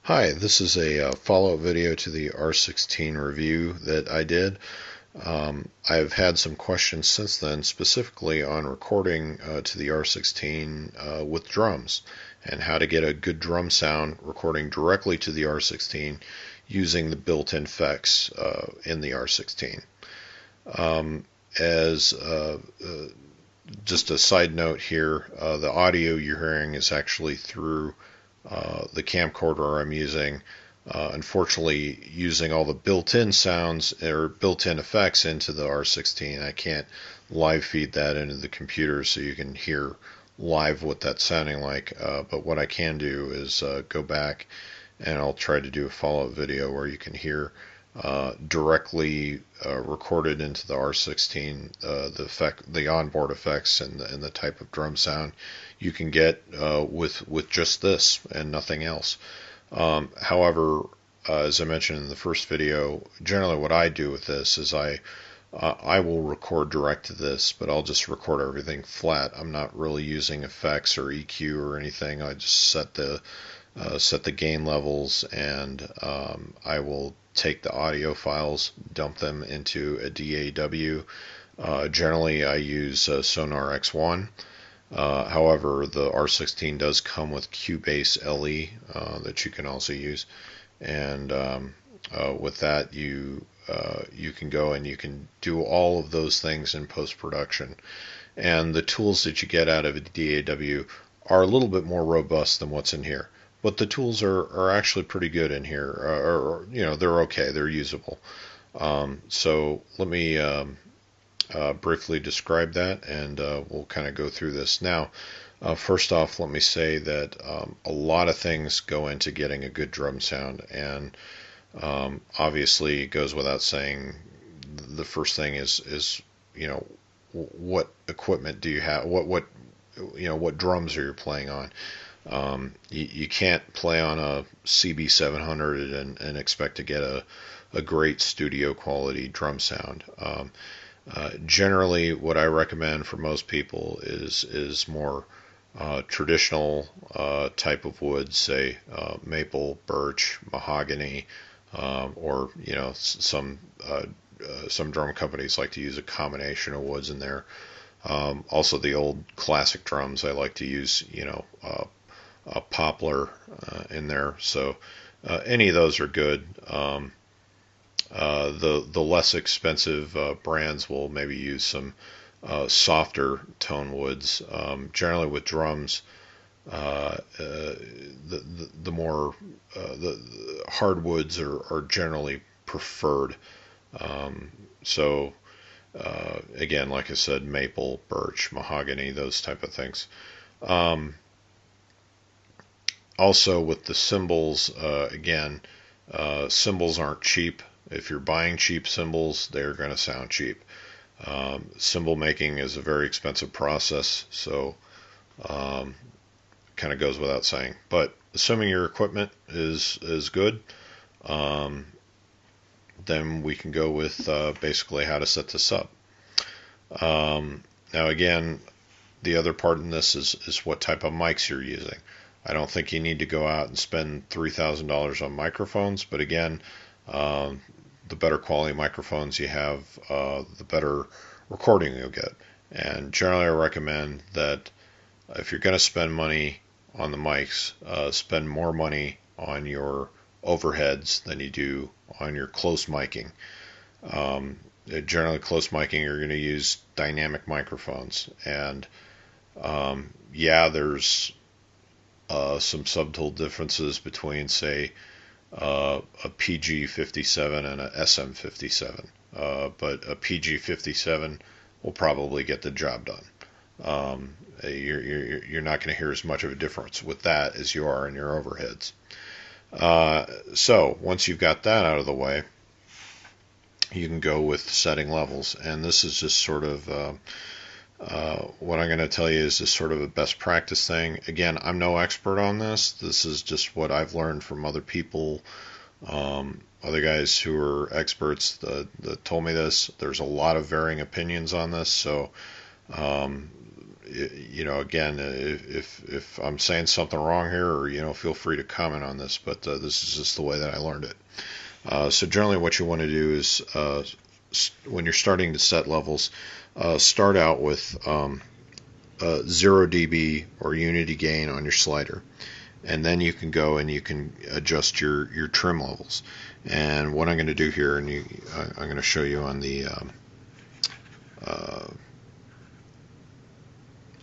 Hi, this is a follow-up video to the R16 review that I did. I've had some questions since then, specifically on recording to the R16 with drums and how to get a good drum sound recording directly to the R16 using the built-in effects in the R16. As just a side note here, the audio you're hearing is actually through the camcorder I'm using. Unfortunately, using all the built-in sounds or built-in effects into the R16, I can't live feed that into the computer so you can hear live what that's sounding like. But what I can do is go back and I'll try to do a follow-up video where you can hear directly recorded into the R16 the onboard effects and the type of drum sound you can get with just this and nothing else. However, as I mentioned in the first video, generally what I do with this is I will record direct to this, but I'll just record everything flat. I'm not really using effects or EQ or anything. I just set the gain levels, and I will take the audio files, dump them into a DAW. Generally, I use Sonar X1. However, the R16 does come with Cubase LE that you can also use, and with that you can go and you can do all of those things in post-production. And the tools that you get out of a DAW are a little bit more robust than what's in here. But the tools are actually pretty good in here, or they're okay, they're usable. So let me briefly describe that, and we'll kind of go through this now. First off, let me say that a lot of things go into getting a good drum sound, and obviously it goes without saying. The first thing is what equipment do you have? What drums are you playing on? You can't play on a CB700 and expect to get a great studio quality drum sound. Generally, what I recommend for most people is more traditional type of wood, say maple, birch, mahogany, or some drum companies like to use a combination of woods in there. Also, the old classic drums, I like to use a poplar in there. So any of those are good. The less expensive brands will maybe use some softer tone woods. Generally with drums, the more the hardwoods are generally preferred. So again, like I said, maple, birch, mahogany, those type of things. Also with the cymbals, again, cymbals aren't cheap. If you're buying cheap cymbals, they're going to sound cheap. Cymbal making is a very expensive process, so kind of goes without saying. But assuming your equipment is good, then we can go with basically how to set this up. Now again, the other part in this is what type of mics you're using. I don't think you need to go out and spend $3,000 on microphones, but again, the better quality microphones you have, the better recording you'll get. And generally I recommend that if you're going to spend money on the mics, spend more money on your overheads than you do on your close miking. Generally close miking, you're going to use dynamic microphones, and yeah, there's some subtle differences between, say, a PG57 and a SM57, but a PG57 will probably get the job done. You're not going to hear as much of a difference with that as you are in your overheads. So once you've got that out of the way, you can go with setting levels, and this is just sort of what I'm going to tell you is just sort of a best practice thing. Again, I'm no expert on this. This is just what I've learned from other people, other guys who are experts that told me this. There's a lot of varying opinions on this, so again, if I'm saying something wrong here, or feel free to comment on this, but this is just the way that I learned it. So generally, what you want to do is when you're starting to set levels, start out with 0 dB or unity gain on your slider, and then you can go and you can adjust your trim levels. And what I'm going to do here, and I'm going to show you on the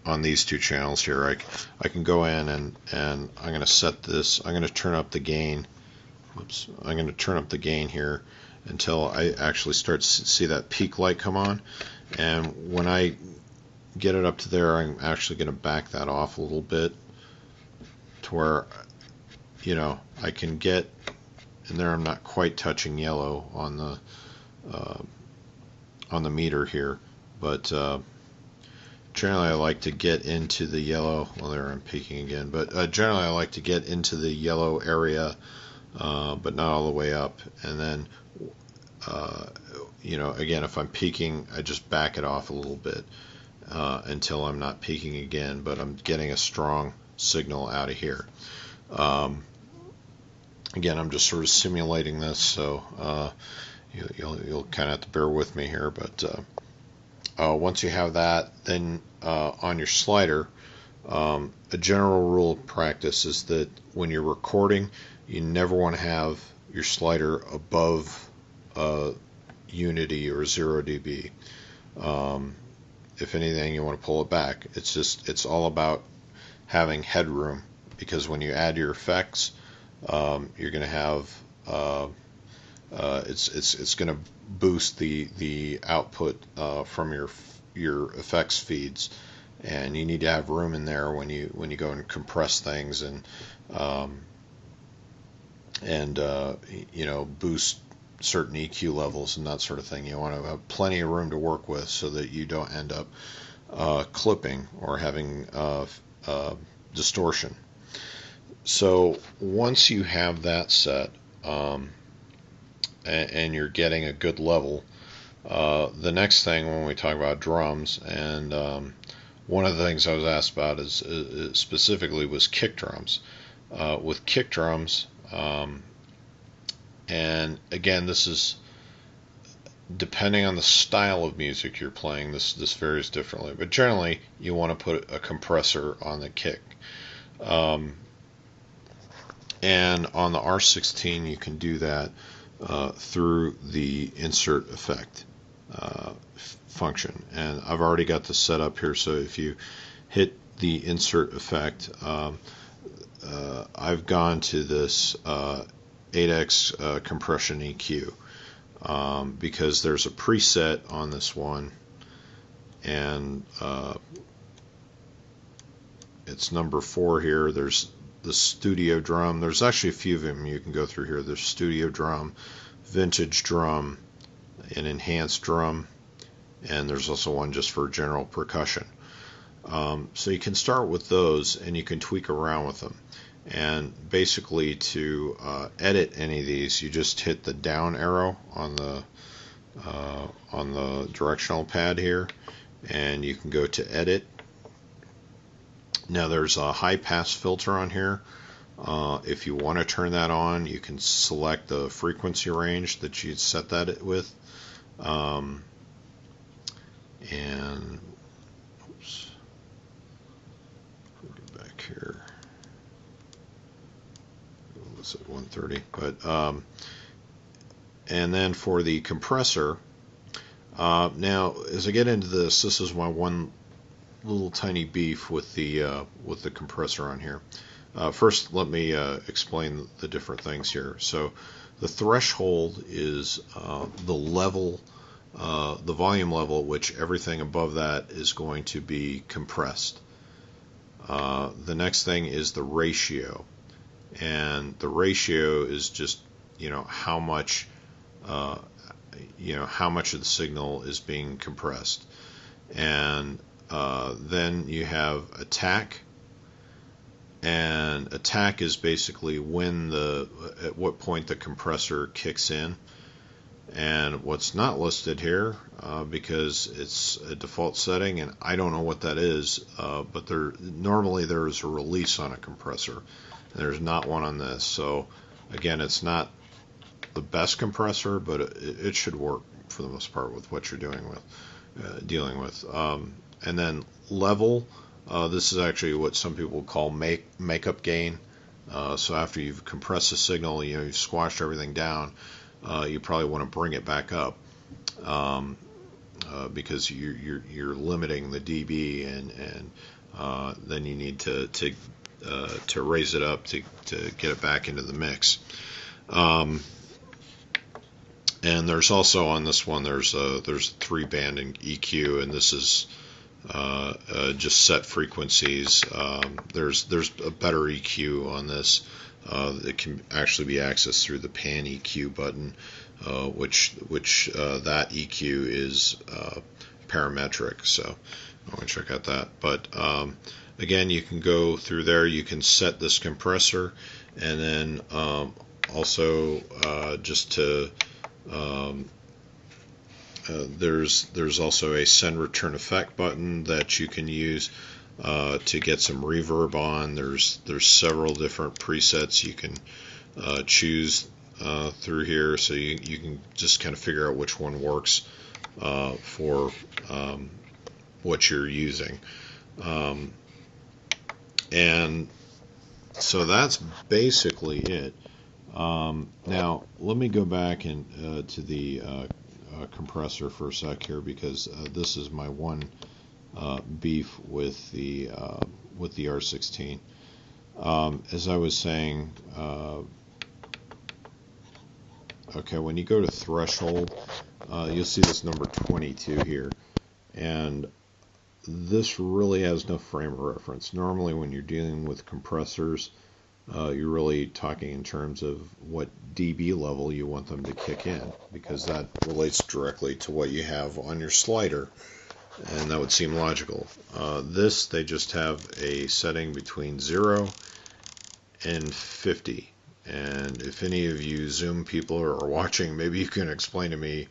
on these two channels here. I can go in and I'm going to set this. I'm going to turn up the gain. Whoops! I'm going to turn up the gain here until I actually start to see that peak light come on. And when I get it up to there, I'm actually going to back that off a little bit to where I can get in there. I'm not quite touching yellow on the meter here, but generally I like to get into the yellow. Well, there I'm peaking again, but generally I like to get into the yellow area, but not all the way up. And then again, if I'm peaking, I just back it off a little bit until I'm not peaking again, but I'm getting a strong signal out of here. Again, I'm just sort of simulating this, so you'll kind of have to bear with me here. But once you have that, then on your slider, a general rule of practice is that when you're recording, you never want to have your slider above unity or 0 dB. If anything, you want to pull it back. It's all about having headroom, because when you add your effects, you're going to have it's going to boost the output from your effects feeds, and you need to have room in there when you go and compress things and boost certain EQ levels and that sort of thing. You want to have plenty of room to work with so that you don't end up clipping or having distortion. So once you have that set and you're getting a good level, the next thing when we talk about drums, and one of the things I was asked about is specifically was kick drums. With kick drums, and again, this is depending on the style of music you're playing, this varies differently, but generally you want to put a compressor on the kick. And on the R16 you can do that through the insert effect function, and I've already got this set up here. So if you hit the insert effect, I've gone to this 8x compression EQ because there's a preset on this one, and it's number 4 here. There's the studio drum. There's actually a few of them you can go through here. There's studio drum, vintage drum, an enhanced drum, and there's also one just for general percussion. So you can start with those and you can tweak around with them. And basically to edit any of these, you just hit the down arrow on the directional pad here, and you can go to edit. Now there's a high pass filter on here. If you want to turn that on, you can select the frequency range that you'd set that with. And oops, go back here. Was it 130? But and then for the compressor, now as I get into this, this is my one little tiny beef with the compressor on here. First, let me explain the different things here. So the threshold is the level, the volume level at which everything above that is going to be compressed. The next thing is the ratio, and the ratio is just how much how much of the signal is being compressed. And then you have attack, and attack is basically at what point the compressor kicks in. And what's not listed here, because it's a default setting, and I don't know what that is, but normally there is a release on a compressor, and there's not one on this. So again, it's not the best compressor, but it should work for the most part with what you're dealing with. And then level, this is actually what some people call makeup gain. So after you've compressed the signal, you've squashed everything down, you probably want to bring it back up, because you're limiting the dB, and then you need to raise it up to get it back into the mix. And there's also on this one there's a 3-band EQ, and this is just set frequencies. There's a better EQ on this that can actually be accessed through the pan EQ button, which that EQ is parametric. So I want to check out that. But again, you can go through there. You can set this compressor, and then also just to there's also a send return effect button that you can use to get some reverb on. There's several different presets you can choose through here, so you can just kind of figure out which one works for what you're using. And so that's basically it. Now let me go back and to the compressor for a sec here, because this is my one beef with the R16. As I was saying, okay, when you go to threshold, you'll see this number 22 here, and this really has no frame of reference. Normally when you're dealing with compressors, you're really talking in terms of what dB level you want them to kick in, because that relates directly to what you have on your slider, and that would seem logical. This, they just have a setting between 0 and 50, and if any of you Zoom people are watching, maybe you can explain to me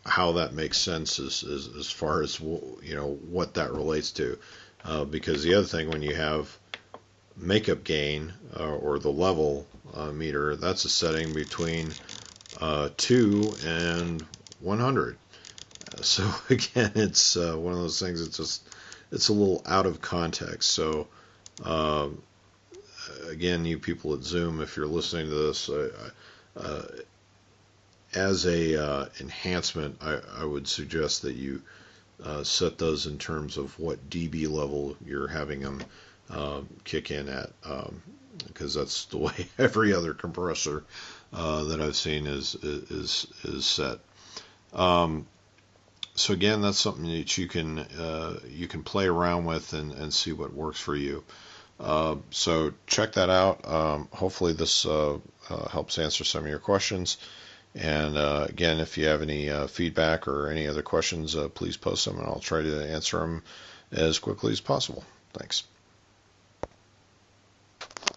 how that makes sense as far as what that relates to, because the other thing, when you have makeup gain or the level meter, that's a setting between 2 and 100. So again, it's one of those things. It's a little out of context. So again, you people at Zoom, if you're listening to this, as a enhancement, I would suggest that you set those in terms of what dB level you're having them kick in at, because that's the way every other compressor that I've seen is set. So again, that's something that you can play around with and see what works for you. So check that out. Hopefully this helps answer some of your questions. And again, if you have any feedback or any other questions, please post them, and I'll try to answer them as quickly as possible. Thanks.